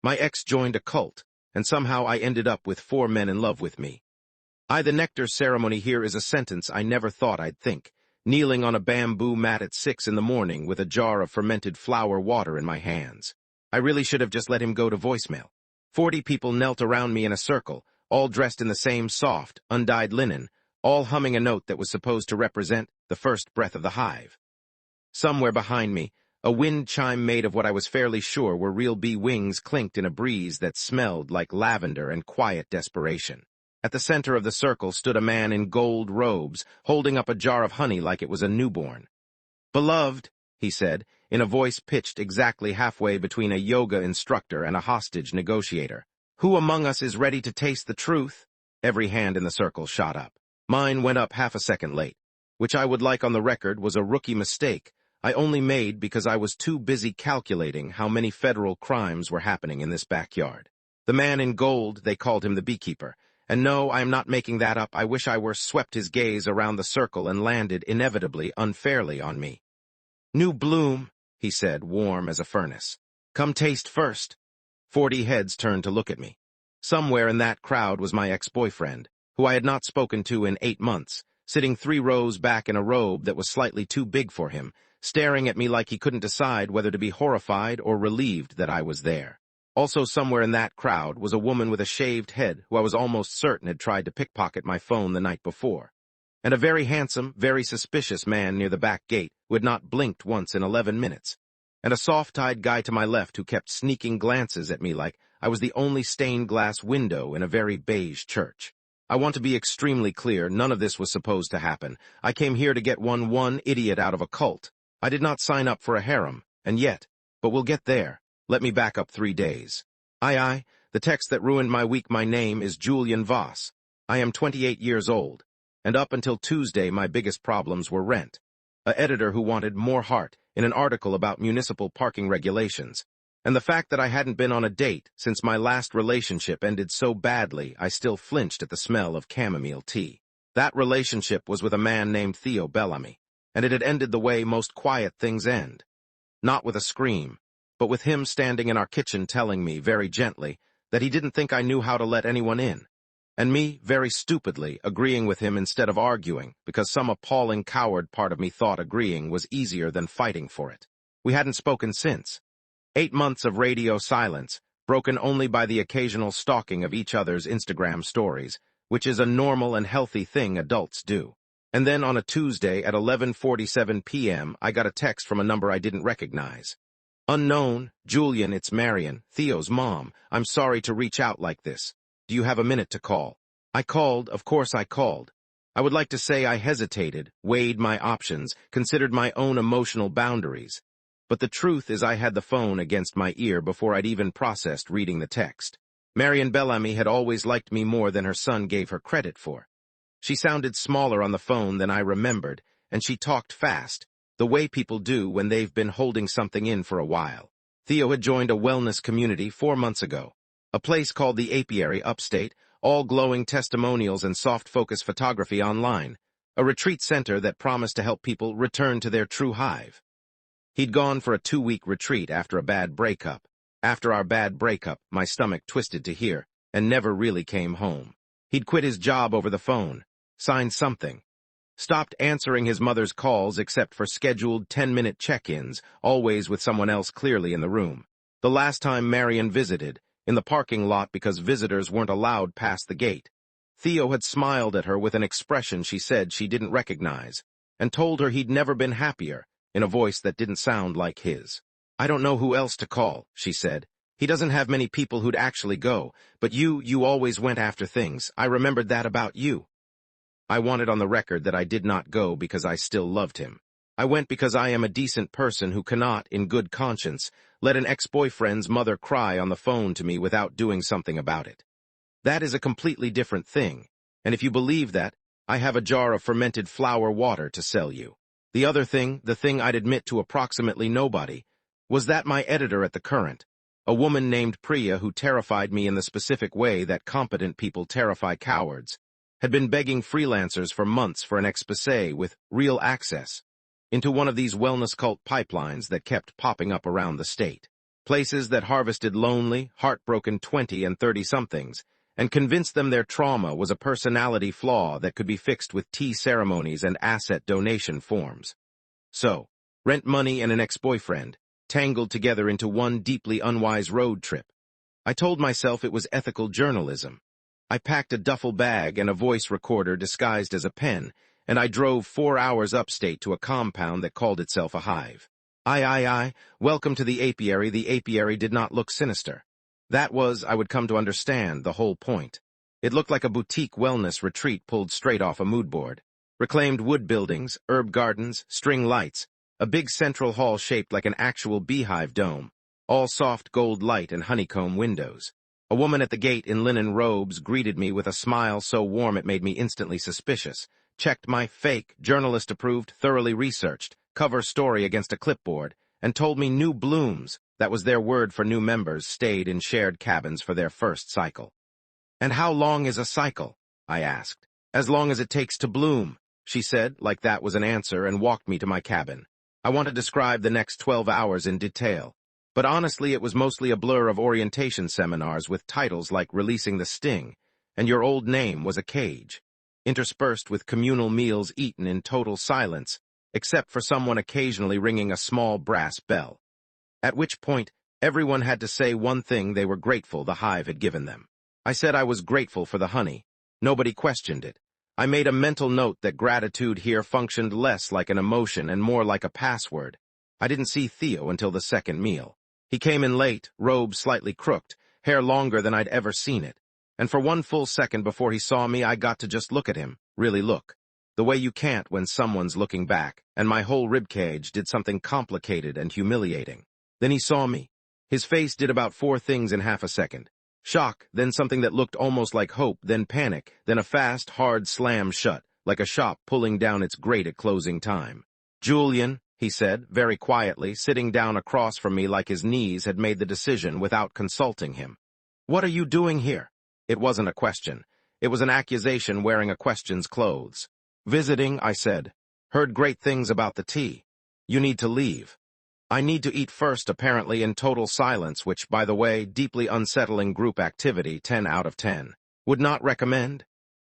My ex joined a cult, and somehow I ended up with 4 men in love with me. The Nectar Ceremony here is a sentence I never thought I'd think, kneeling on a bamboo mat at 6 in the morning with a jar of fermented flower water in my hands. I really should have just let him go to voicemail. 40 people knelt around me in a circle, all dressed in the same soft, undyed linen, all humming a note that was supposed to represent the first breath of the hive. Somewhere behind me, a wind chime made of what I was fairly sure were real bee wings clinked in a breeze that smelled like lavender and quiet desperation. At the center of the circle stood a man in gold robes, holding up a jar of honey like it was a newborn. "Beloved," he said, in a voice pitched exactly halfway between a yoga instructor and a hostage negotiator. "Who among us is ready to taste the truth?" Every hand in the circle shot up. Mine went up half a second late, which I would like on the record was a rookie mistake I only made because I was too busy calculating how many federal crimes were happening in this backyard. The man in gold, they called him the Beekeeper. And no, I am not making that up. I wish I were swept his gaze around the circle and landed inevitably, unfairly on me. "New bloom," he said, warm as a furnace. "Come taste first." 40 heads turned to look at me. Somewhere in that crowd was my ex-boyfriend, who I had not spoken to in 8 months, sitting 3 rows back in a robe that was slightly too big for him, staring at me like he couldn't decide whether to be horrified or relieved that I was there. Also somewhere in that crowd was a woman with a shaved head who I was almost certain had tried to pickpocket my phone the night before, and a very handsome, very suspicious man near the back gate who had not blinked once in 11 minutes, and a soft-eyed guy to my left who kept sneaking glances at me like I was the only stained glass window in a very beige church. I want to be extremely clear, none of this was supposed to happen. I came here to get one idiot out of a cult. I did not sign up for a harem, and yet, but we'll get there. Let me back up 3 days. The text that ruined my week. My name is Julian Voss. I am 28 years old, and up until Tuesday my biggest problems were rent. An editor who wanted more heart in an article about municipal parking regulations, and the fact that I hadn't been on a date since my last relationship ended so badly I still flinched at the smell of chamomile tea. That relationship was with a man named Theo Bellamy, and it had ended the way most quiet things end. Not with a scream, but with him standing in our kitchen telling me, very gently, that he didn't think I knew how to let anyone in, and me, very stupidly, agreeing with him instead of arguing, because some appalling coward part of me thought agreeing was easier than fighting for it. We hadn't spoken since. 8 months of radio silence, broken only by the occasional stalking of each other's Instagram stories, which is a normal and healthy thing adults do. And then on a Tuesday at 11:47 p.m., I got a text from a number I didn't recognize. "Unknown, Julian, it's Marion, Theo's mom. I'm sorry to reach out like this. Do you have a minute to call?" I called, of course I called. I would like to say I hesitated, weighed my options, considered my own emotional boundaries. But the truth is I had the phone against my ear before I'd even processed reading the text. Marion Bellamy had always liked me more than her son gave her credit for. She sounded smaller on the phone than I remembered, and she talked fast, the way people do when they've been holding something in for a while. Theo had joined a wellness community 4 months ago, a place called the Apiary upstate, all glowing testimonials and soft-focus photography online, a retreat center that promised to help people return to their true hive. He'd gone for a 2-week retreat after a bad breakup. After our bad breakup, my stomach twisted to hear, and never really came home. He'd quit his job over the phone, signed something, stopped answering his mother's calls except for scheduled 10-minute check-ins, always with someone else clearly in the room. The last time Marion visited, in the parking lot because visitors weren't allowed past the gate. Theo had smiled at her with an expression she said she didn't recognize, and told her he'd never been happier, in a voice that didn't sound like his. "I don't know who else to call," she said. "He doesn't have many people who'd actually go, but you always went after things. I remembered that about you." I wanted on the record that I did not go because I still loved him. I went because I am a decent person who cannot, in good conscience, let an ex-boyfriend's mother cry on the phone to me without doing something about it. That is a completely different thing, and if you believe that, I have a jar of fermented flower water to sell you. The other thing, the thing I'd admit to approximately nobody, was that my editor at the Current, a woman named Priya who terrified me in the specific way that competent people terrify cowards, had been begging freelancers for months for an exposé with real access into one of these wellness cult pipelines that kept popping up around the state. Places that harvested lonely, heartbroken 20 and 30-somethings, and convinced them their trauma was a personality flaw that could be fixed with tea ceremonies and asset donation forms. So, rent money and an ex-boyfriend, tangled together into one deeply unwise road trip. I told myself it was ethical journalism. I packed a duffel bag and a voice recorder disguised as a pen, and I drove 4 hours upstate to a compound that called itself a hive. Welcome to the apiary. The apiary did not look sinister. That was, I would come to understand, the whole point. It looked like a boutique wellness retreat pulled straight off a mood board. Reclaimed wood buildings, herb gardens, string lights, a big central hall shaped like an actual beehive dome, all soft gold light and honeycomb windows. A woman at the gate in linen robes greeted me with a smile so warm it made me instantly suspicious, checked my fake, journalist-approved, thoroughly researched, cover story against a clipboard, and told me new blooms, that was their word for new members, stayed in shared cabins for their first cycle. "And how long is a cycle?" I asked. "As long as it takes to bloom," she said, like that was an answer, and walked me to my cabin. I want to describe the next 12 hours in detail, but honestly it was mostly a blur of orientation seminars with titles like Releasing the Sting, and Your Old Name Was a Cage, interspersed with communal meals eaten in total silence, except for someone occasionally ringing a small brass bell. At which point, everyone had to say one thing: they were grateful the hive had given them. I said I was grateful for the honey. Nobody questioned it. I made a mental note that gratitude here functioned less like an emotion and more like a password. I didn't see Theo until the second meal. He came in late, robe slightly crooked, hair longer than I'd ever seen it. And for one full second before he saw me, I got to just look at him, really look. The way you can't when someone's looking back, and my whole ribcage did something complicated and humiliating. Then he saw me. His face did about 4 things in half a second. Shock, then something that looked almost like hope, then panic, then a fast, hard slam shut, like a shop pulling down its grate at closing time. "Julian," he said, very quietly, sitting down across from me like his knees had made the decision without consulting him. "What are you doing here?" It wasn't a question. It was an accusation wearing a question's clothes. "Visiting," I said. "Heard great things about the tea. You need to leave." "I need to eat first," apparently in total silence, which, by the way, deeply unsettling group activity, 10 out of 10. "Would not recommend?"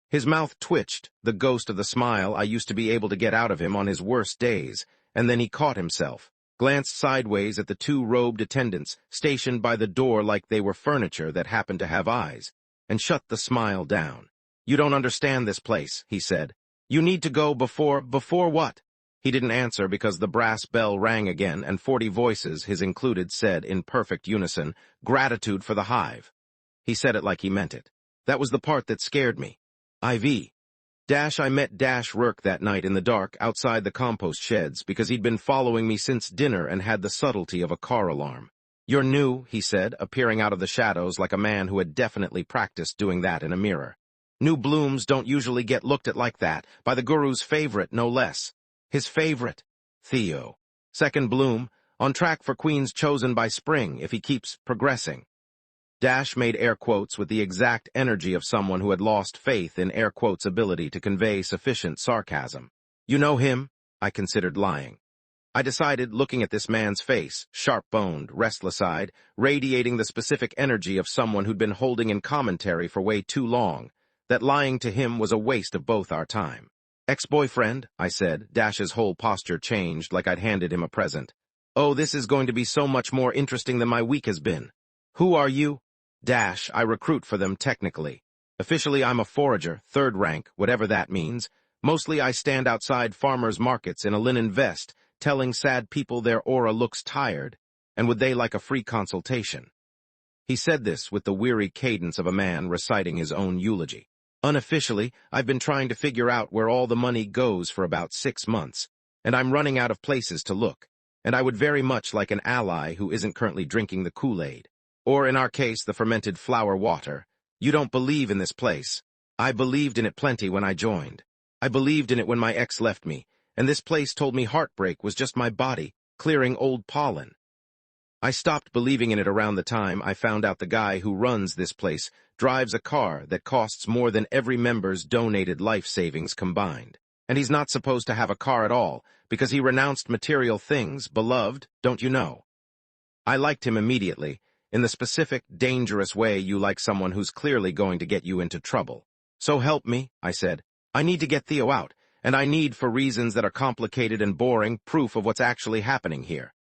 His mouth twitched, the ghost of the smile I used to be able to get out of him on his worst days, and then he caught himself, glanced sideways at the 2 robed attendants stationed by the door like they were furniture that happened to have eyes, and shut the smile down. "You don't understand this place," he said. "You need to go before what?" He didn't answer because the brass bell rang again, and 40 voices, his included, said in perfect unison, "Gratitude for the hive." He said it like he meant it. That was the part that scared me. I met Rourke that night in the dark outside the compost sheds because he'd been following me since dinner and had the subtlety of a car alarm. "You're new," he said, appearing out of the shadows like a man who had definitely practiced doing that in a mirror. "New blooms don't usually get looked at like that, by the guru's favorite, no less." His favorite? Theo. Second bloom, on track for queens chosen by spring if he keeps progressing. Made air quotes with the exact energy of someone who had lost faith in air quotes' ability to convey sufficient sarcasm. "You know him?" I considered lying. I decided, looking at this man's face, sharp-boned, restless-eyed, radiating the specific energy of someone who'd been holding in commentary for way too long, that lying to him was a waste of both our time. "Ex-boyfriend," I said. His whole posture changed like I'd handed him a present. "Oh, this is going to be so much more interesting than my week has been." "Who are you?" I recruit for them technically. Officially, I'm a forager, 3rd rank, whatever that means. Mostly I stand outside farmers' markets in a linen vest, telling sad people their aura looks tired, and would they like a free consultation. He said this with the weary cadence of a man reciting his own eulogy. Unofficially, I've been trying to figure out where all the money goes for about 6 months, and I'm running out of places to look, and I would very much like an ally who isn't currently drinking the Kool-Aid, or in our case, the fermented flower water. "You don't believe in this place." I believed in it plenty when I joined. I believed in it when my ex left me, and this place told me heartbreak was just my body, clearing old pollen. I stopped believing in it around the time I found out the guy who runs this place drives a car that costs more than every member's donated life savings combined. And he's not supposed to have a car at all, because he renounced material things, beloved, don't you know? I liked him immediately, in the specific, dangerous way you like someone who's clearly going to get you into trouble. So help me, I said. I need to get Theo out, and I need, for reasons that are complicated and boring, proof of what's actually happening here.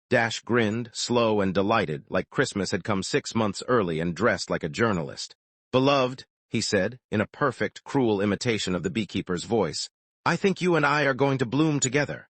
Dash grinned, slow and delighted, like Christmas had come 6 months early and dressed like a journalist. Beloved, he said, in a perfect, cruel imitation of the beekeeper's voice, I think you and I are going to bloom together.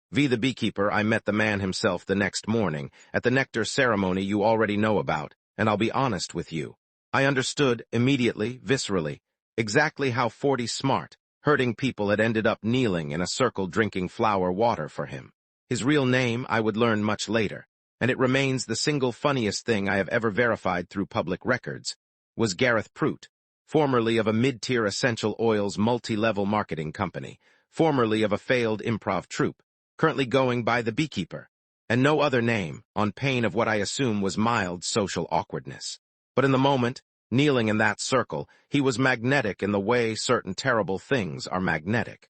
The beekeeper, I met the man himself the next morning, at the Nectar Ceremony you already know about, and I'll be honest with you. I understood, immediately, viscerally, exactly how 40 smart, hurting people had ended up kneeling in a circle drinking flower water for him. His real name I would learn much later, and it remains the single funniest thing I have ever verified through public records, was Gareth Prout, formerly of a mid-tier essential oils multi-level marketing company, formerly of a failed improv troupe, currently going by the Beekeeper, and no other name, on pain of what I assume was mild social awkwardness. But in the moment, kneeling in that circle, he was magnetic in the way certain terrible things are magnetic.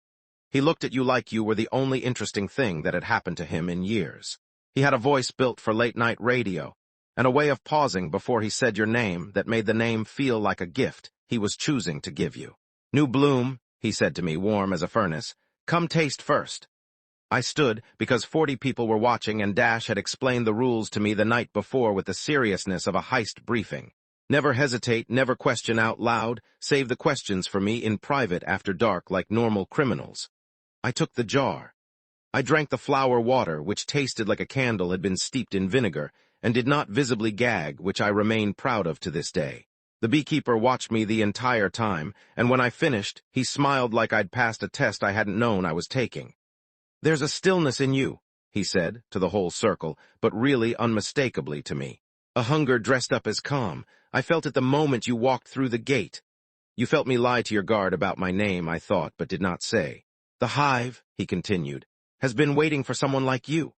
He looked at you like you were the only interesting thing that had happened to him in years. He had a voice built for late-night radio, and a way of pausing before he said your name that made the name feel like a gift he was choosing to give you. New bloom, he said to me, warm as a furnace. Come taste first. I stood because 40 people were watching, and Dash had explained the rules to me the night before with the seriousness of a heist briefing. Never hesitate, never question out loud, save the questions for me in private after dark like normal criminals. I took the jar. I drank the flower water, which tasted like a candle had been steeped in vinegar, and did not visibly gag, which I remain proud of to this day. The beekeeper watched me the entire time, and when I finished, he smiled like I'd passed a test I hadn't known I was taking. There's a stillness in you, he said, to the whole circle, but really unmistakably to me. A hunger dressed up as calm. I felt it the moment you walked through the gate. You felt me lie to your guard about my name, I thought, but did not say. The hive, he continued, has been waiting for someone like you.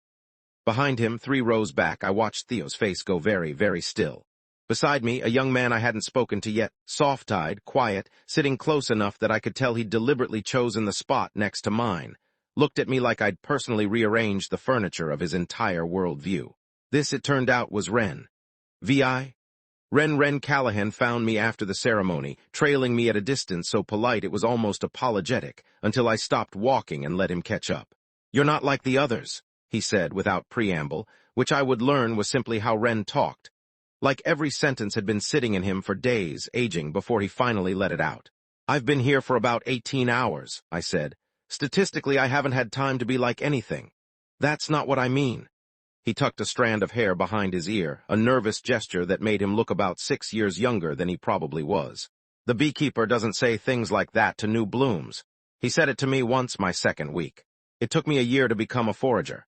Behind him, 3 rows back, I watched Theo's face go very, very still. Beside me, a young man I hadn't spoken to yet, soft-eyed, quiet, sitting close enough that I could tell he'd deliberately chosen the spot next to mine, looked at me like I'd personally rearranged the furniture of his entire worldview. This, it turned out, was Wren. Wren Callahan found me after the ceremony, trailing me at a distance so polite it was almost apologetic, until I stopped walking and let him catch up. You're not like the others, he said without preamble, which I would learn was simply how Wren talked. Like every sentence had been sitting in him for days, aging before he finally let it out. I've been here for about 18 hours, I said. Statistically, I haven't had time to be like anything. That's not what I mean. He tucked a strand of hair behind his ear, a nervous gesture that made him look about 6 years younger than he probably was. The beekeeper doesn't say things like that to new blooms. He said it to me once my second week. It took me a year to become a forager.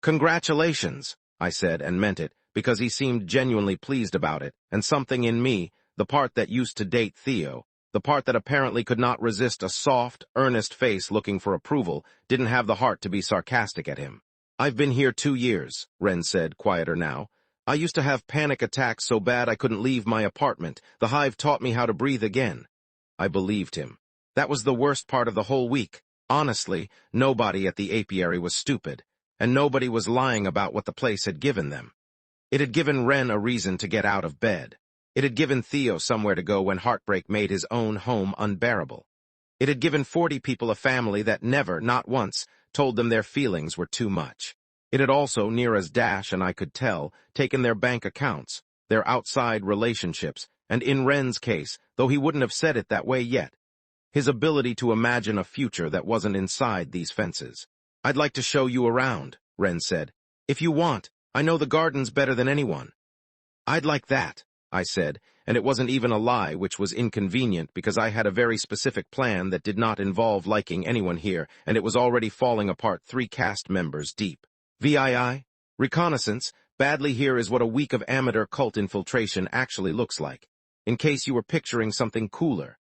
Congratulations, I said, and meant it, because he seemed genuinely pleased about it, and something in me, the part that used to date Theo, the part that apparently could not resist a soft, earnest face looking for approval, didn't have the heart to be sarcastic at him. I've been here 2 years, Wren said, quieter now. I used to have panic attacks so bad I couldn't leave my apartment. The hive taught me how to breathe again. I believed him. That was the worst part of the whole week. Honestly, nobody at the apiary was stupid, and nobody was lying about what the place had given them. It had given Wren a reason to get out of bed. It had given Theo somewhere to go when heartbreak made his own home unbearable. It had given 40 people a family that never, not once, told them their feelings were too much. It had also, near as Dash and I could tell, taken their bank accounts, their outside relationships, and in Wren's case, though he wouldn't have said it that way yet, his ability to imagine a future that wasn't inside these fences. I'd like to show you around, Wren said. If you want, I know the gardens better than anyone. I'd like that, I said, and it wasn't even a lie, which was inconvenient because I had a very specific plan that did not involve liking anyone here, and it was already falling apart 3 cast members deep. Reconnaissance, badly here is what a week of amateur cult infiltration actually looks like, in case you were picturing something cooler.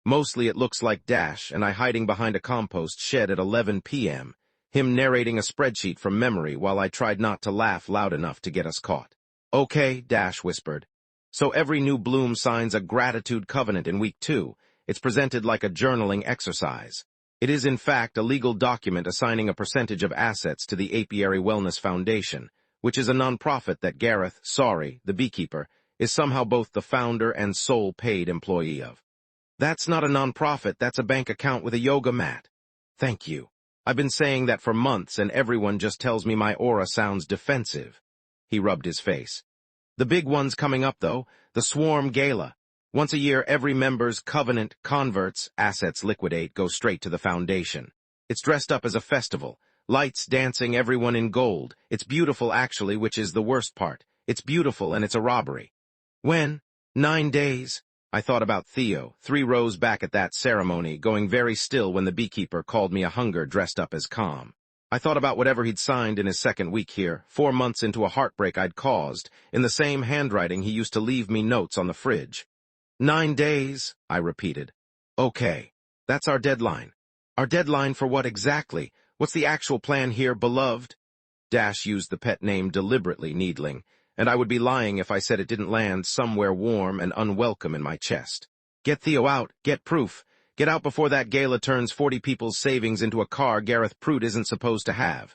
Mostly it looks like Dash and I hiding behind a compost shed at 11 p.m., him narrating a spreadsheet from memory while I tried not to laugh loud enough to get us caught. Okay, Dash whispered. So every new bloom signs a gratitude covenant in week 2. It's presented like a journaling exercise. It is, in fact, a legal document assigning a percentage of assets to the Apiary Wellness Foundation, which is a nonprofit that Gareth, the beekeeper, is somehow both the founder and sole paid employee of. That's not a nonprofit, that's a bank account with a yoga mat. Thank you. I've been saying that for months and everyone just tells me my aura sounds defensive. He rubbed his face. The big one's coming up though, the Swarm Gala. Once a year, every member's covenant converts, assets liquidate, go straight to the foundation. It's dressed up as a festival. Lights, dancing, everyone in gold. It's beautiful actually, which is the worst part. It's beautiful and it's a robbery. When? 9 days. I thought about Theo, 3 rows back at that ceremony, going very still when the beekeeper called me a hunger dressed up as calm. I thought about whatever he'd signed in his second week here, 4 months into a heartbreak I'd caused, in the same handwriting he used to leave me notes on the fridge. 9 days, I repeated. Okay, that's our deadline. Our deadline for what exactly? What's the actual plan here, beloved? Dash used the pet name deliberately, needling, and I would be lying if I said it didn't land somewhere warm and unwelcome in my chest. Get Theo out, get proof. Get out before that gala turns 40 people's savings into a car Gareth Prude isn't supposed to have.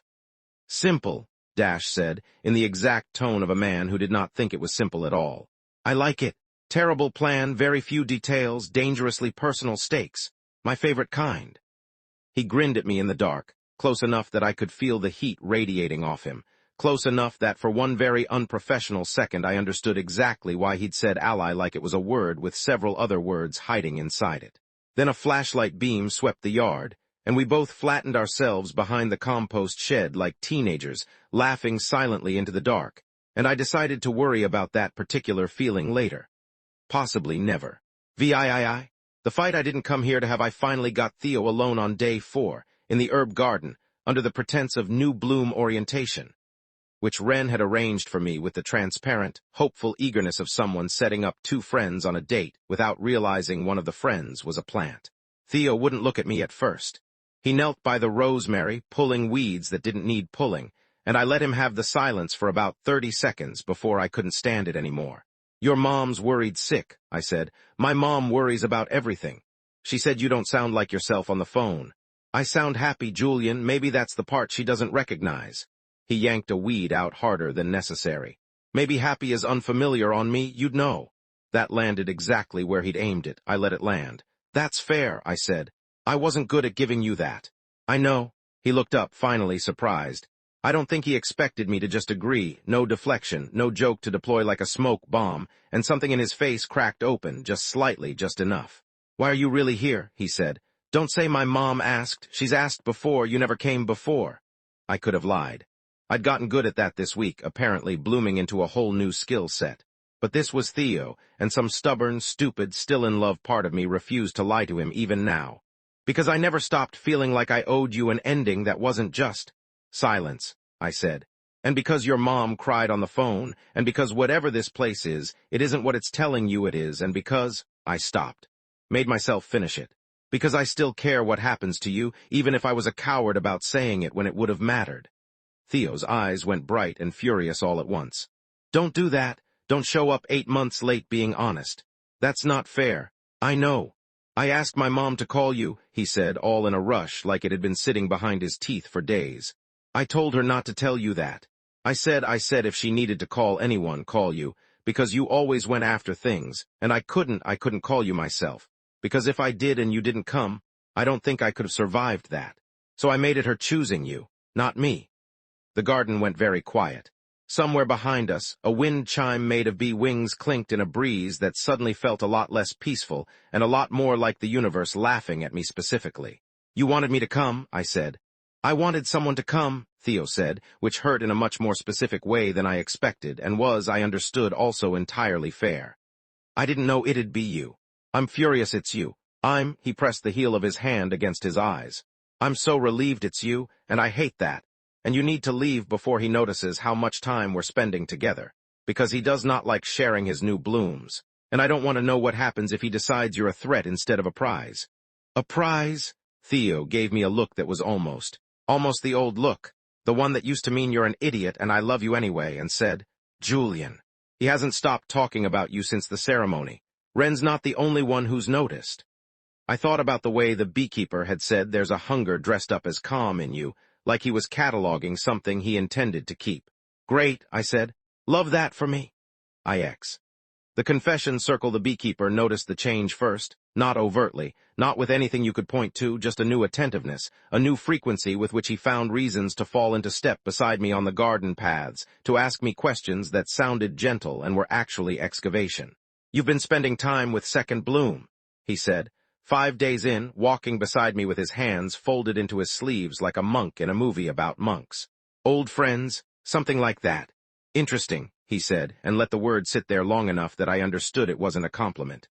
Simple, Dash said, in the exact tone of a man who did not think it was simple at all. I like it. Terrible plan, very few details, dangerously personal stakes. My favorite kind. He grinned at me in the dark, close enough that I could feel the heat radiating off him, close enough that for one very unprofessional second I understood exactly why he'd said ally like it was a word with several other words hiding inside it. Then a flashlight beam swept the yard, and we both flattened ourselves behind the compost shed like teenagers, laughing silently into the dark, and I decided to worry about that particular feeling later. Possibly never. VIII? The fight I didn't come here to have. I finally got Theo alone on day 4, in the herb garden, under the pretense of new bloom orientation, which Wren had arranged for me with the transparent, hopeful eagerness of someone setting up 2 friends on a date without realizing one of the friends was a plant. Theo wouldn't look at me at first. He knelt by the rosemary, pulling weeds that didn't need pulling, and I let him have the silence for about 30 seconds before I couldn't stand it anymore. Your mom's worried sick, I said. My mom worries about everything. She said you don't sound like yourself on the phone. I sound happy, Julian. Maybe that's the part she doesn't recognize. He yanked a weed out harder than necessary. Maybe happy is unfamiliar on me, you'd know. That landed exactly where he'd aimed it. I let it land. That's fair, I said. I wasn't good at giving you that. I know. He looked up, finally surprised. I don't think he expected me to just agree, no deflection, no joke to deploy like a smoke bomb, and something in his face cracked open, just slightly, just enough. Why are you really here? He said. Don't say my mom asked. She's asked before, you never came before. I could have lied. I'd gotten good at that this week, apparently blooming into a whole new skill set. But this was Theo, and some stubborn, stupid, still-in-love part of me refused to lie to him even now. Because I never stopped feeling like I owed you an ending that wasn't just silence, I said. And because your mom cried on the phone, and because whatever this place is, it isn't what it's telling you it is, and because I stopped. Made myself finish it. Because I still care what happens to you, even if I was a coward about saying it when it would have mattered. Theo's eyes went bright and furious all at once. Don't do that. Don't show up 8 months late being honest. That's not fair. I know. I asked my mom to call you, he said, all in a rush, like it had been sitting behind his teeth for days. I told her not to tell you that. I said if she needed to call anyone, call you, because you always went after things, and I couldn't call you myself, because if I did and you didn't come, I don't think I could have survived that. So I made it her choosing you, not me. The garden went very quiet. Somewhere behind us, a wind chime made of bee wings clinked in a breeze that suddenly felt a lot less peaceful and a lot more like the universe laughing at me specifically. You wanted me to come, I said. I wanted someone to come, Theo said, which hurt in a much more specific way than I expected and was, I understood, also entirely fair. I didn't know it'd be you. I'm furious it's you. He pressed the heel of his hand against his eyes. I'm so relieved it's you, and I hate that. And you need to leave before he notices how much time we're spending together, because he does not like sharing his new blooms, and I don't want to know what happens if he decides you're a threat instead of a prize. A prize? Theo gave me a look that was almost the old look, the one that used to mean you're an idiot and I love you anyway, and said, Julian. He hasn't stopped talking about you since the ceremony. Wren's not the only one who's noticed. I thought about the way the beekeeper had said there's a hunger dressed up as calm in you, like he was cataloging something he intended to keep. Great, I said. Love that for me. IX. The confession circle the beekeeper noticed the change first, not overtly, not with anything you could point to, just a new attentiveness, a new frequency with which he found reasons to fall into step beside me on the garden paths, to ask me questions that sounded gentle and were actually excavation. You've been spending time with Second Bloom, he said, 5 days in, walking beside me with his hands folded into his sleeves like a monk in a movie about monks. Old friends, something like that. Interesting, he said, and let the word sit there long enough that I understood it wasn't a compliment.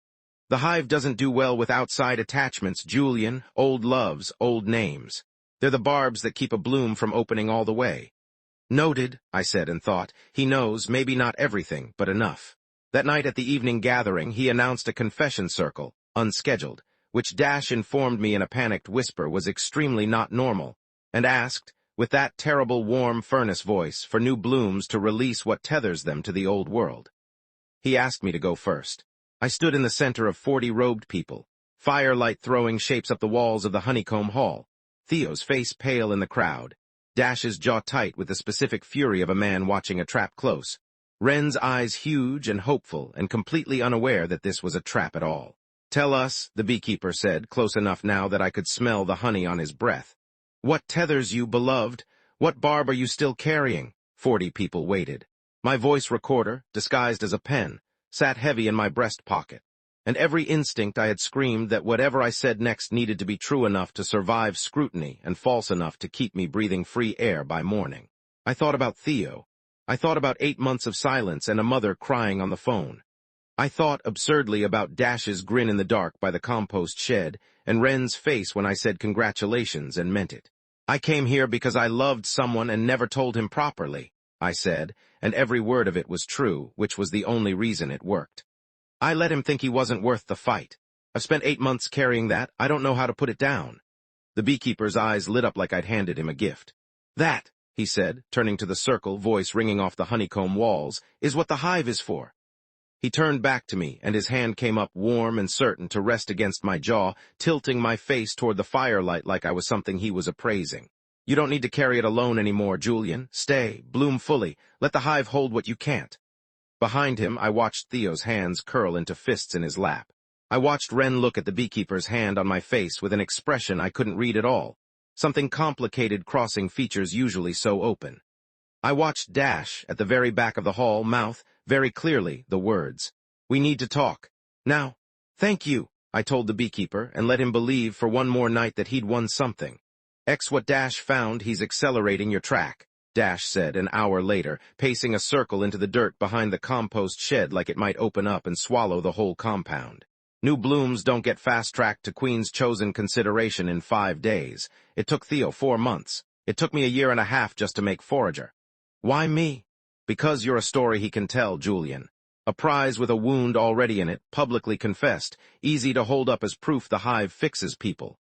The hive doesn't do well with outside attachments, Julian, old loves, old names. They're the barbs that keep a bloom from opening all the way. Noted, I said and thought, he knows, maybe not everything, but enough. That night at the evening gathering, he announced a confession circle, unscheduled, which Dash informed me in a panicked whisper was extremely not normal, and asked, with that terrible warm furnace voice, for new blooms to release what tethers them to the old world. He asked me to go first. I stood in the center of 40 robed people, firelight throwing shapes up the walls of the honeycomb hall, Theo's face pale in the crowd, Dash's jaw tight with the specific fury of a man watching a trap close, Wren's eyes huge and hopeful and completely unaware that this was a trap at all. Tell us, the beekeeper said, close enough now that I could smell the honey on his breath. What tethers you, beloved? What barb are you still carrying? 40 people waited. My voice recorder, disguised as a pen, sat heavy in my breast pocket, and every instinct I had screamed that whatever I said next needed to be true enough to survive scrutiny and false enough to keep me breathing free air by morning. I thought about Theo. I thought about 8 months of silence and a mother crying on the phone. I thought absurdly about Dash's grin in the dark by the compost shed and Wren's face when I said congratulations and meant it. I came here because I loved someone and never told him properly, I said, and every word of it was true, which was the only reason it worked. I let him think he wasn't worth the fight. I've spent 8 months carrying that, I don't know how to put it down. The beekeeper's eyes lit up like I'd handed him a gift. That, he said, turning to the circle, voice ringing off the honeycomb walls, is what the hive is for. He turned back to me, and his hand came up warm and certain to rest against my jaw, tilting my face toward the firelight like I was something he was appraising. You don't need to carry it alone anymore, Julian. Stay, bloom fully. Let the hive hold what you can't. Behind him, I watched Theo's hands curl into fists in his lap. I watched Wren look at the beekeeper's hand on my face with an expression I couldn't read at all. Something complicated crossing features usually so open. I watched Dash, at the very back of the hall, mouth, very clearly, the words, "We need to talk. Now." "Thank you," I told the beekeeper, and let him believe for one more night that he'd won something. "X what Dash found, he's accelerating your track," Dash said an hour later, pacing a circle into the dirt behind the compost shed like it might open up and swallow the whole compound. New blooms don't get fast-tracked to Queen's chosen consideration in 5 days. It took Theo 4 months. It took me a year and a half just to make forager. Why me? Because you're a story he can tell, Julian. A prize with a wound already in it, publicly confessed, easy to hold up as proof the hive fixes people.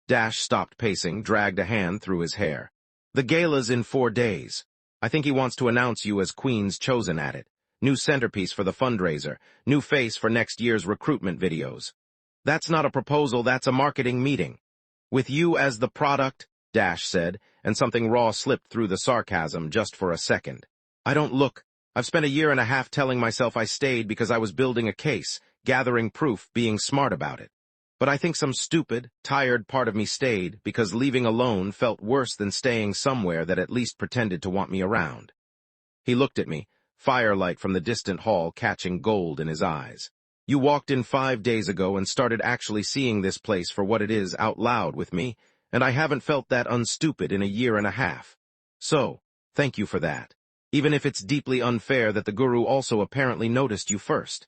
Dash stopped pacing, dragged a hand through his hair. The gala's in 4 days. I think he wants to announce you as Queen's chosen at it. New centerpiece for the fundraiser, new face for next year's recruitment videos. That's not a proposal, that's a marketing meeting. With you as the product, Dash said, and something raw slipped through the sarcasm just for a second. I don't look. I've spent a year and a half telling myself I stayed because I was building a case, gathering proof, being smart about it. But I think some stupid, tired part of me stayed because leaving alone felt worse than staying somewhere that at least pretended to want me around. He looked at me, firelight from the distant hall catching gold in his eyes. You walked in 5 days ago and started actually seeing this place for what it is out loud with me, and I haven't felt that unstupid in a year and a half. So, thank you for that. Even if it's deeply unfair that the guru also apparently noticed you first.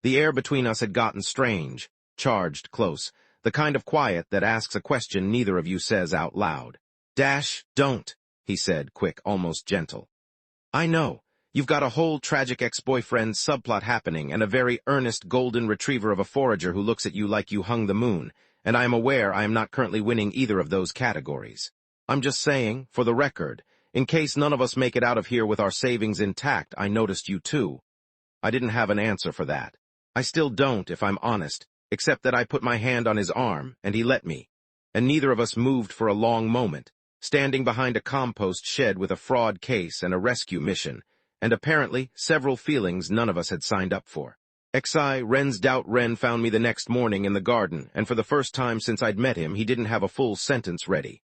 The air between us had gotten strange, charged close, the kind of quiet that asks a question neither of you says out loud. Dash, don't, he said, quick, almost gentle. I know, you've got a whole tragic ex-boyfriend subplot happening and a very earnest golden retriever of a forager who looks at you like you hung the moon, and I am aware I am not currently winning either of those categories. I'm just saying, for the record, in case none of us make it out of here with our savings intact, I noticed you too. I didn't have an answer for that. I still don't, if I'm honest, except that I put my hand on his arm, and he let me. And neither of us moved for a long moment, standing behind a compost shed with a fraud case and a rescue mission, and apparently several feelings none of us had signed up for. Wren's doubt Wren found me the next morning in the garden, and for the first time since I'd met him, he didn't have a full sentence ready.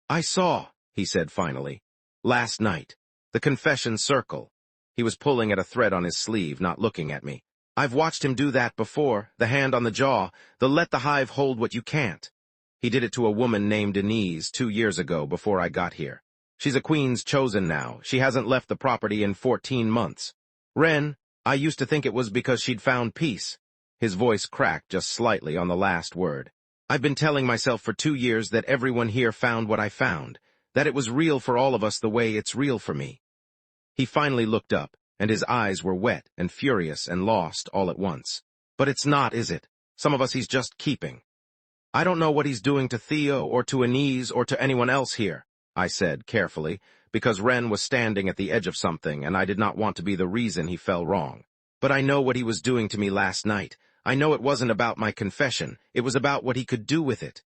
"I saw," he said finally. "Last night. The confession circle." He was pulling at a thread on his sleeve, not looking at me. "I've watched him do that before, the hand on the jaw, the let the hive hold what you can't. He did it to a woman named Denise 2 years ago before I got here. She's a queen's chosen now. She hasn't left the property in 14 months. Wren, I used to think it was because she'd found peace." His voice cracked just slightly on the last word. "I've been telling myself for 2 years that everyone here found what I found, that it was real for all of us the way it's real for me." He finally looked up, and his eyes were wet and furious and lost all at once. "But it's not, is it? Some of us he's just keeping." "I don't know what he's doing to Theo or to Anise or to anyone else here," I said carefully, because Wren was standing at the edge of something and I did not want to be the reason he fell wrong. "But I know what he was doing to me last night. I know it wasn't about my confession. It was about what he could do with it."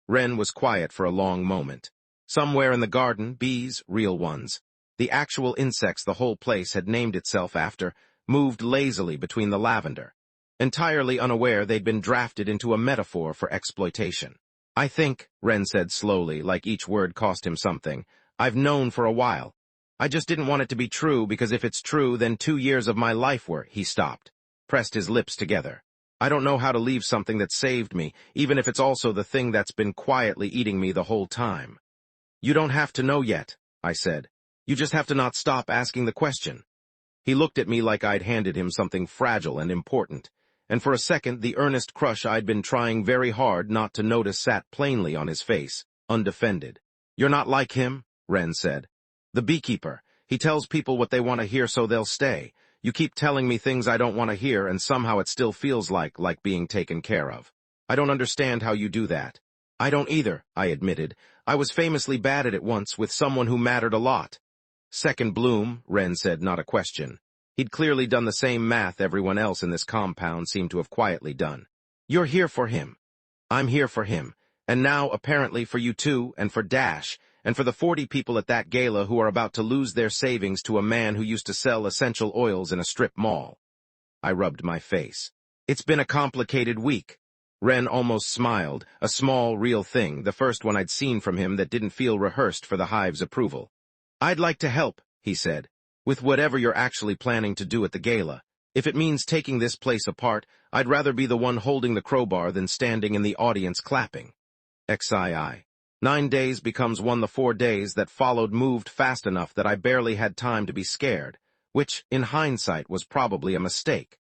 Wren was quiet for a long moment. Somewhere in the garden, bees, real ones, the actual insects the whole place had named itself after, moved lazily between the lavender, entirely unaware they'd been drafted into a metaphor for exploitation. "I think," Wren said slowly, like each word cost him something, "I've known for a while. I just didn't want it to be true, because if it's true, then 2 years of my life were—" He stopped, pressed his lips together. "I don't know how to leave something that saved me, even if it's also the thing that's been quietly eating me the whole time." "You don't have to know yet," I said. "You just have to not stop asking the question." He looked at me like I'd handed him something fragile and important, and for a second the earnest crush I'd been trying very hard not to notice sat plainly on his face, undefended. "You're not like him," Wren said. "The beekeeper. He tells people what they want to hear so they'll stay. You keep telling me things I don't want to hear, and somehow it still feels like being taken care of. I don't understand how you do that." "I don't either," I admitted. "I was famously bad at it once with someone who mattered a lot." "Second bloom," Wren said, not a question. He'd clearly done the same math everyone else in this compound seemed to have quietly done. "You're here for him. I'm here for him. And now, apparently, for you too, and for Dash, and for the 40 people at that gala who are about to lose their savings to a man who used to sell essential oils in a strip mall." I rubbed my face. "It's been a complicated week." Wren almost smiled, a small, real thing, the first one I'd seen from him that didn't feel rehearsed for the hive's approval. "I'd like to help," he said, "with whatever you're actually planning to do at the gala. If it means taking this place apart, I'd rather be the one holding the crowbar than standing in the audience clapping." XII. 9 days becomes one. The 4 days that followed moved fast enough that I barely had time to be scared, which, in hindsight, was probably a mistake.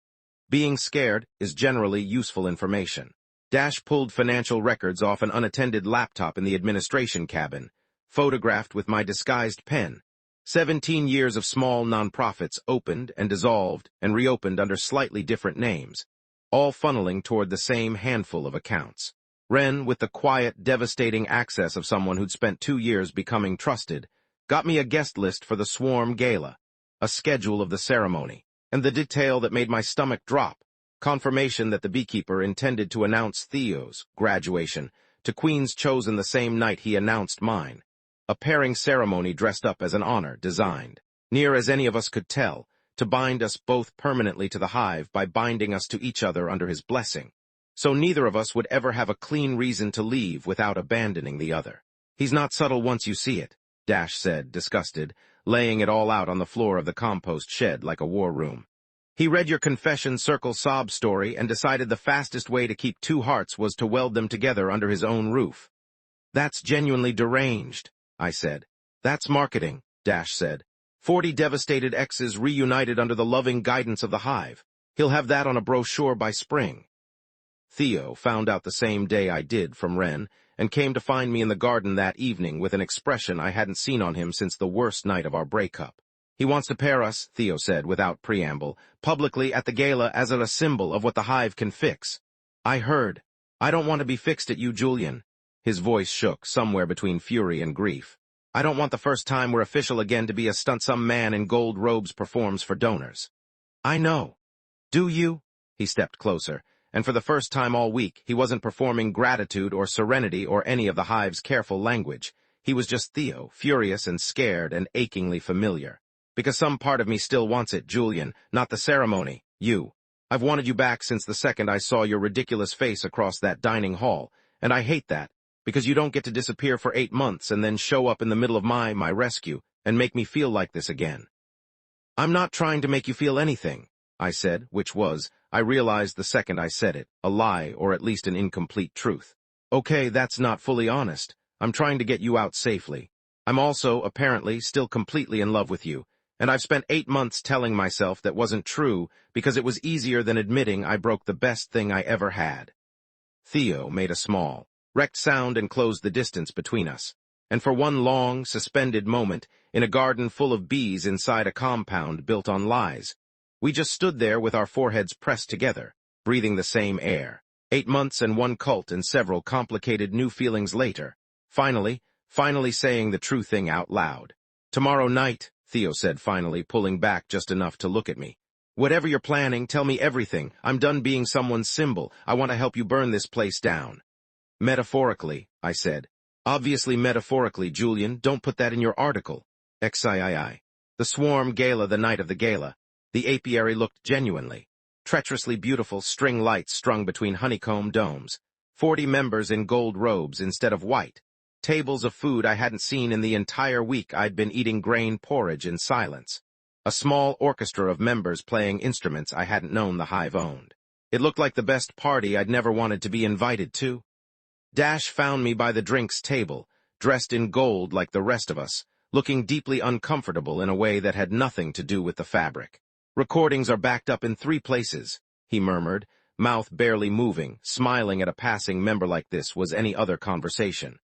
Being scared is generally useful information. Dash pulled financial records off an unattended laptop in the administration cabin, photographed with my disguised pen. 17 years of small nonprofits opened and dissolved and reopened under slightly different names, all funneling toward the same handful of accounts. Wren, with the quiet, devastating access of someone who'd spent 2 years becoming trusted, got me a guest list for the Swarm Gala, a schedule of the ceremony, and the detail that made my stomach drop, confirmation that the beekeeper intended to announce Theo's graduation to queens chosen the same night he announced mine. A pairing ceremony dressed up as an honor designed, near as any of us could tell, to bind us both permanently to the hive by binding us to each other under his blessing. So neither of us would ever have a clean reason to leave without abandoning the other. "He's not subtle once you see it," Dash said, disgusted, laying it all out on the floor of the compost shed like a war room. "He read your confession circle sob story and decided the fastest way to keep 2 hearts was to weld them together under his own roof." "That's genuinely deranged," I said. "That's marketing," Dash said. 40 devastated exes reunited under the loving guidance of the hive. He'll have that on a brochure by spring." Theo found out the same day I did from Wren, and came to find me in the garden that evening with an expression I hadn't seen on him since the worst night of our breakup. "He wants to pair us," Theo said without preamble, "publicly at the gala as a symbol of what the hive can fix." "I heard. I don't want to be fixed at you, Julian." His voice shook, somewhere between fury and grief. "I don't want the first time we're official again to be a stunt some man in gold robes performs for donors." "I know." "Do you?" He stepped closer, and for the first time all week, he wasn't performing gratitude or serenity or any of the hive's careful language. He was just Theo, furious and scared and achingly familiar. Because some part of me still wants it, Julian, not the ceremony, you. I've wanted you back since the second I saw your ridiculous face across that dining hall, and I hate that, because you don't get to disappear for 8 months and then show up in the middle of my rescue and make me feel like this again. I'm not trying to make you feel anything, I said, which was, I realized the second I said it, a lie or at least an incomplete truth. Okay, that's not fully honest. I'm trying to get you out safely. I'm also, apparently, still completely in love with you, and I've spent 8 months telling myself that wasn't true because it was easier than admitting I broke the best thing I ever had. Theo made a small, wrecked sound and closed the distance between us, and for one long, suspended moment, in a garden full of bees inside a compound built on lies, we just stood there with our foreheads pressed together, breathing the same air. 8 months and one cult and several complicated new feelings later, finally saying the true thing out loud. Tomorrow night, Theo said finally, pulling back just enough to look at me. Whatever you're planning, tell me everything. I'm done being someone's symbol. I want to help you burn this place down. Metaphorically, I said. Obviously metaphorically, Julian. Don't put that in your article. XIII. The Swarm Gala the night of the gala. The apiary looked genuinely, treacherously beautiful string lights strung between honeycomb domes. 40 members in gold robes instead of white. Tables of food I hadn't seen in the entire week I'd been eating grain porridge in silence. A small orchestra of members playing instruments I hadn't known the hive owned. It looked like the best party I'd never wanted to be invited to. Dash found me by the drinks table, dressed in gold like the rest of us, looking deeply uncomfortable in a way that had nothing to do with the fabric. Recordings are backed up in 3 places, he murmured, mouth barely moving, smiling at a passing member like this was any other conversation.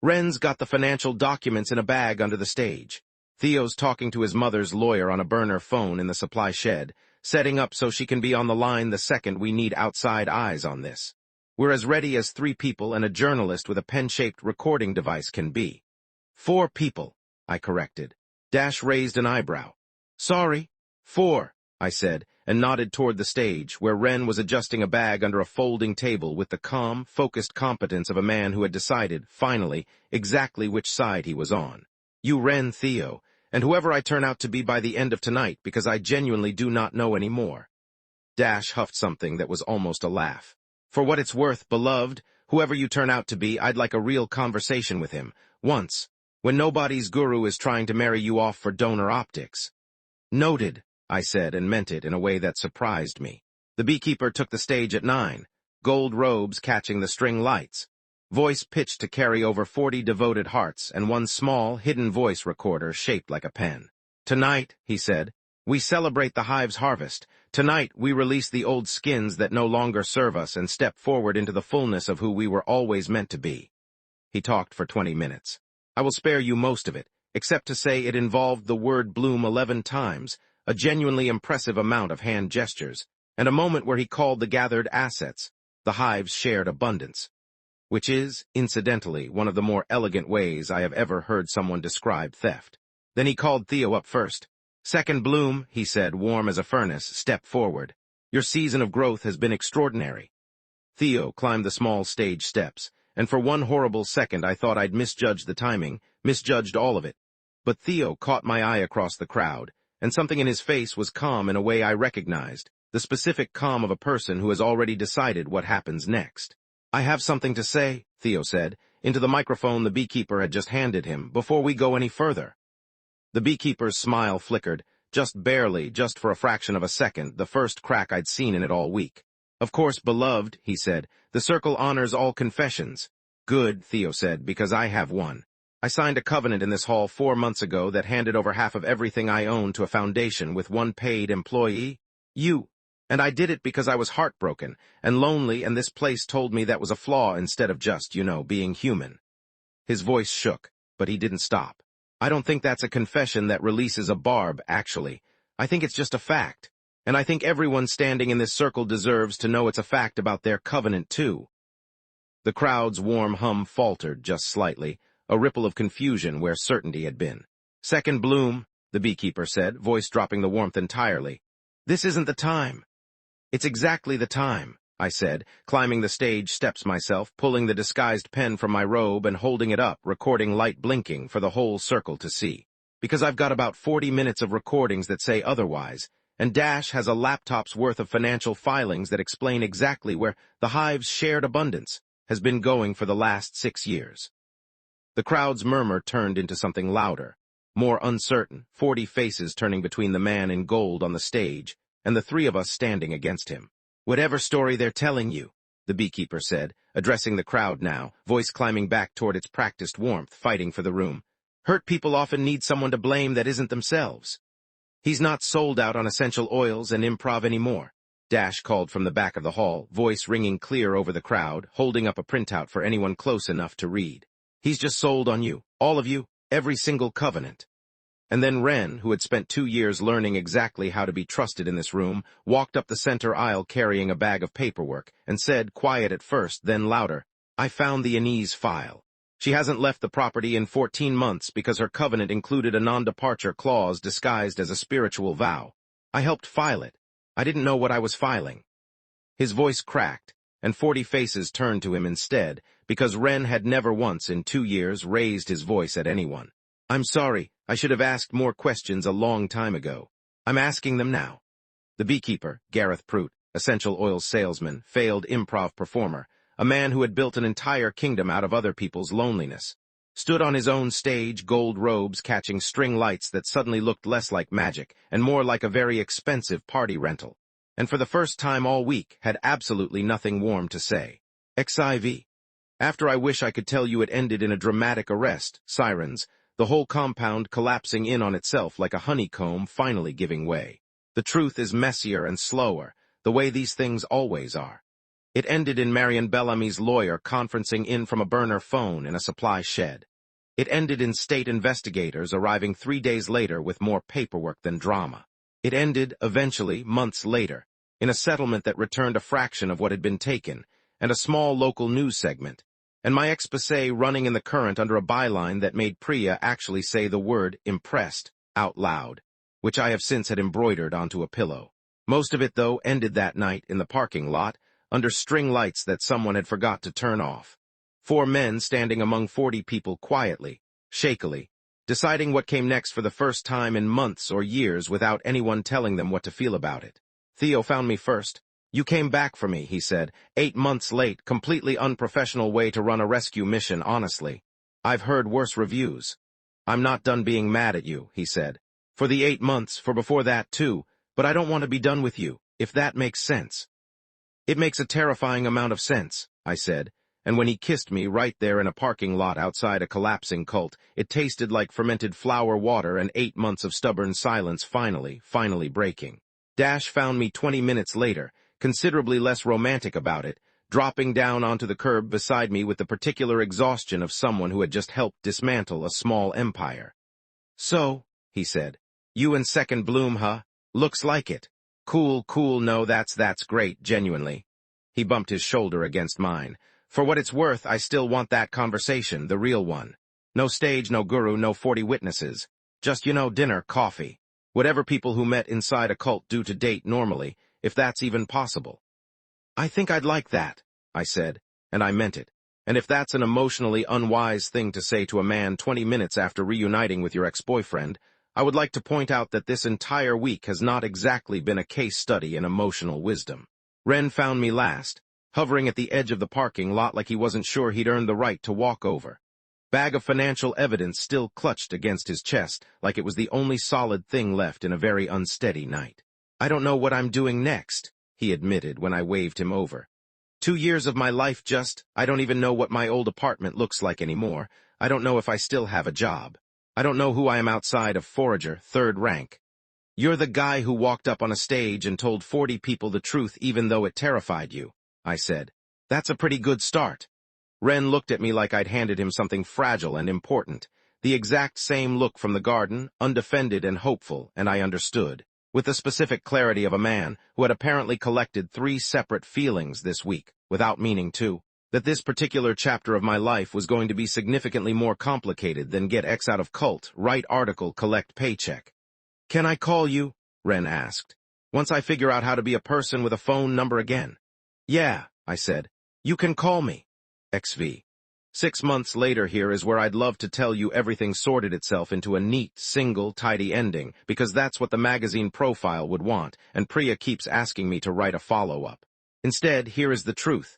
Wren's got the financial documents in a bag under the stage. Theo's talking to his mother's lawyer on a burner phone in the supply shed, setting up so she can be on the line the second we need outside eyes on this. We're as ready as 3 people and a journalist with a pen-shaped recording device can be. 4 people, I corrected. Dash raised an eyebrow. Sorry. 4, I said, and nodded toward the stage, where Wren was adjusting a bag under a folding table with the calm, focused competence of a man who had decided, finally, exactly which side he was on. You Wren, Theo, and whoever I turn out to be by the end of tonight, because I genuinely do not know any more. Dash huffed something that was almost a laugh. For what it's worth, beloved, whoever you turn out to be, I'd like a real conversation with him, once, when nobody's guru is trying to marry you off for donor optics. Noted, I said, and meant it in a way that surprised me. The beekeeper took the stage at 9, gold robes catching the string lights, voice pitched to carry over 40 devoted hearts and one small, hidden voice recorder shaped like a pen. Tonight, he said, we celebrate the hive's harvest. Tonight, we release the old skins that no longer serve us and step forward into the fullness of who we were always meant to be. He talked for 20 minutes. I will spare you most of it, except to say it involved the word bloom 11 times, a genuinely impressive amount of hand gestures, and a moment where he called the gathered assets, the hive's shared abundance, which is, incidentally, one of the more elegant ways I have ever heard someone describe theft. Then he called Theo up first. Second Bloom, he said, warm as a furnace, step forward. Your season of growth has been extraordinary. Theo climbed the small stage steps, and for one horrible second I thought I'd misjudged the timing, misjudged all of it. But Theo caught my eye across the crowd, and something in his face was calm in a way I recognized, the specific calm of a person who has already decided what happens next. I have something to say, Theo said, into the microphone the beekeeper had just handed him, before we go any further. The beekeeper's smile flickered, just barely, just for a fraction of a second, the first crack I'd seen in it all week. Of course, beloved, he said, the circle honors all confessions. Good, Theo said, because I have one. I signed a covenant in this hall 4 months ago that handed over half of everything I own to a foundation with one paid employee, you. And I did it because I was heartbroken and lonely, and this place told me that was a flaw instead of just, being human. His voice shook, but he didn't stop. I don't think that's a confession that releases a barb, actually. I think it's just a fact. And I think everyone standing in this circle deserves to know it's a fact about their covenant, too. The crowd's warm hum faltered just slightly, a ripple of confusion where certainty had been. Second Bloom, the beekeeper said, voice dropping the warmth entirely. This isn't the time. It's exactly the time. I said, climbing the stage steps myself, pulling the disguised pen from my robe and holding it up, recording light blinking for the whole circle to see. Because I've got about 40 minutes of recordings that say otherwise, and Dash has a laptop's worth of financial filings that explain exactly where the hive's shared abundance has been going for the last 6 years. The crowd's murmur turned into something louder, more uncertain, 40 faces turning between the man in gold on the stage and the 3 of us standing against him. "Whatever story they're telling you," the beekeeper said, addressing the crowd now, voice climbing back toward its practiced warmth, fighting for the room. "Hurt people often need someone to blame that isn't themselves. He's not sold out on essential oils and improv anymore," Dash called from the back of the hall, voice ringing clear over the crowd, holding up a printout for anyone close enough to read. "He's just sold on you, all of you, every single covenant." And then Wren, who had spent 2 years learning exactly how to be trusted in this room, walked up the center aisle carrying a bag of paperwork, and said, quiet at first, then louder, "I found the Anise file. She hasn't left the property in 14 months because her covenant included a non-departure clause disguised as a spiritual vow. I helped file it. I didn't know what I was filing." His voice cracked, and 40 faces turned to him instead, because Wren had never once in 2 years raised his voice at anyone. "I'm sorry, I should have asked more questions a long time ago. I'm asking them now." The beekeeper, Gareth Prout, essential oils salesman, failed improv performer, a man who had built an entire kingdom out of other people's loneliness, stood on his own stage, gold robes catching string lights that suddenly looked less like magic and more like a very expensive party rental, and for the first time all week had absolutely nothing warm to say. XIV. After I wish I could tell you it ended in a dramatic arrest, sirens, the whole compound collapsing in on itself like a honeycomb finally giving way. The truth is messier and slower, the way these things always are. It ended in Marion Bellamy's lawyer conferencing in from a burner phone in a supply shed. It ended in state investigators arriving 3 days later with more paperwork than drama. It ended, eventually, months later, in a settlement that returned a fraction of what had been taken, and a small local news segment, and my exposé running in the current under a byline that made Priya actually say the word impressed out loud, which I have since had embroidered onto a pillow. Most of it, though, ended that night in the parking lot, under string lights that someone had forgot to turn off. 4 men standing among 40 people quietly, shakily, deciding what came next for the first time in months or years without anyone telling them what to feel about it. "Theo found me first. You came back for me," he said, 8 months late, completely unprofessional way to run a rescue mission, honestly. "I've heard worse reviews. I'm not done being mad at you," he said. "For the 8 months, for before that too, but I don't want to be done with you, if that makes sense." "It makes a terrifying amount of sense," I said, and when he kissed me right there in a parking lot outside a collapsing cult, it tasted like fermented flower water and 8 months of stubborn silence finally breaking. Dash found me 20 minutes later, considerably less romantic about it, dropping down onto the curb beside me with the particular exhaustion of someone who had just helped dismantle a small empire. "So," he said, "you and Second Bloom, huh? Looks like it. Cool, no, that's great, genuinely." He bumped his shoulder against mine. "For what it's worth, I still want that conversation, the real one. No stage, no guru, no 40 witnesses. Just, dinner, coffee. Whatever people who met inside a cult do to date normally, if that's even possible." "I think I'd like that," I said, and I meant it. And if that's an emotionally unwise thing to say to a man 20 minutes after reuniting with your ex-boyfriend, I would like to point out that this entire week has not exactly been a case study in emotional wisdom. Wren found me last, hovering at the edge of the parking lot like he wasn't sure he'd earned the right to walk over. Bag of financial evidence still clutched against his chest like it was the only solid thing left in a very unsteady night. "I don't know what I'm doing next," he admitted when I waved him over. 2 years of my life I don't even know what my old apartment looks like anymore. I don't know if I still have a job. I don't know who I am outside of Forager, 3rd rank. "You're the guy who walked up on a stage and told 40 people the truth even though it terrified you," I said. "That's a pretty good start." Wren looked at me like I'd handed him something fragile and important. The exact same look from the garden, undefended and hopeful, and I understood, with the specific clarity of a man who had apparently collected 3 separate feelings this week, without meaning to, that this particular chapter of my life was going to be significantly more complicated than get X out of cult, write article, collect paycheck. "Can I call you?" Wren asked. "Once I figure out how to be a person with a phone number again." Yeah, I said. You can call me. XV. 6 months later here is where I'd love to tell you everything sorted itself into a neat, single, tidy ending, because that's what the magazine profile would want, and Priya keeps asking me to write a follow-up. Instead, here is the truth.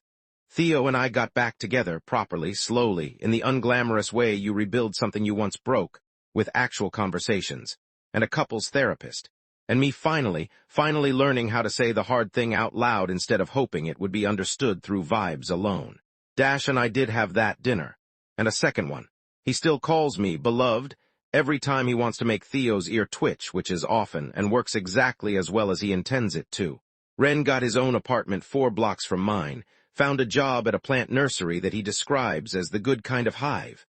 Theo and I got back together properly, slowly, in the unglamorous way you rebuild something you once broke, with actual conversations, and a couples therapist, and me finally learning how to say the hard thing out loud instead of hoping it would be understood through vibes alone. Dash and I did have that dinner, and a second one. He still calls me beloved every time he wants to make Theo's ear twitch, which is often, and works exactly as well as he intends it to. Wren got his own apartment 4 blocks from mine, found a job at a plant nursery that he describes as the good kind of hive,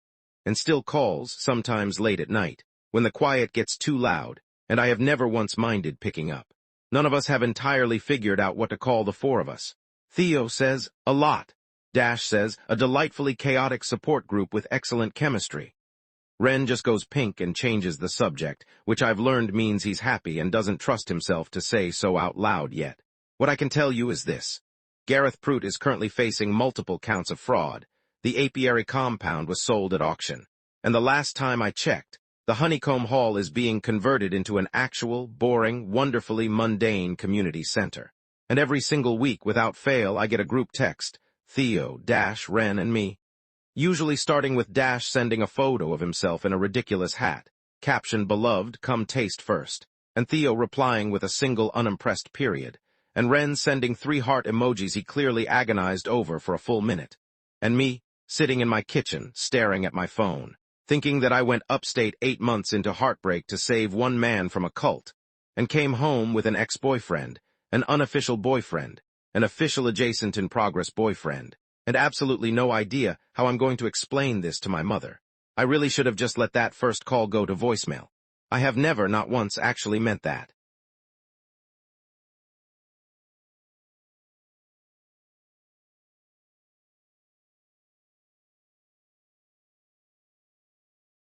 and still calls, sometimes late at night, when the quiet gets too loud, and I have never once minded picking up. None of us have entirely figured out what to call the 4 of us. Theo says, a lot. Dash says, a delightfully chaotic support group with excellent chemistry. Wren just goes pink and changes the subject, which I've learned means he's happy and doesn't trust himself to say so out loud yet. What I can tell you is this. Gareth Prout is currently facing multiple counts of fraud. The Apiary compound was sold at auction, and the last time I checked, the Honeycomb Hall is being converted into an actual, boring, wonderfully mundane community center. And every single week, without fail, I get a group text, Theo, Dash, Wren, and me. Usually starting with Dash sending a photo of himself in a ridiculous hat, caption beloved, come taste first, and Theo replying with a single unimpressed period, and Wren sending 3 heart emojis he clearly agonized over for a full minute, and me sitting in my kitchen, staring at my phone, thinking that I went upstate 8 months into heartbreak to save one man from a cult, and came home with an ex-boyfriend, an unofficial boyfriend, an official adjacent in progress boyfriend, and absolutely no idea how I'm going to explain this to my mother. I really should have just let that first call go to voicemail. I have never, not once, actually meant that.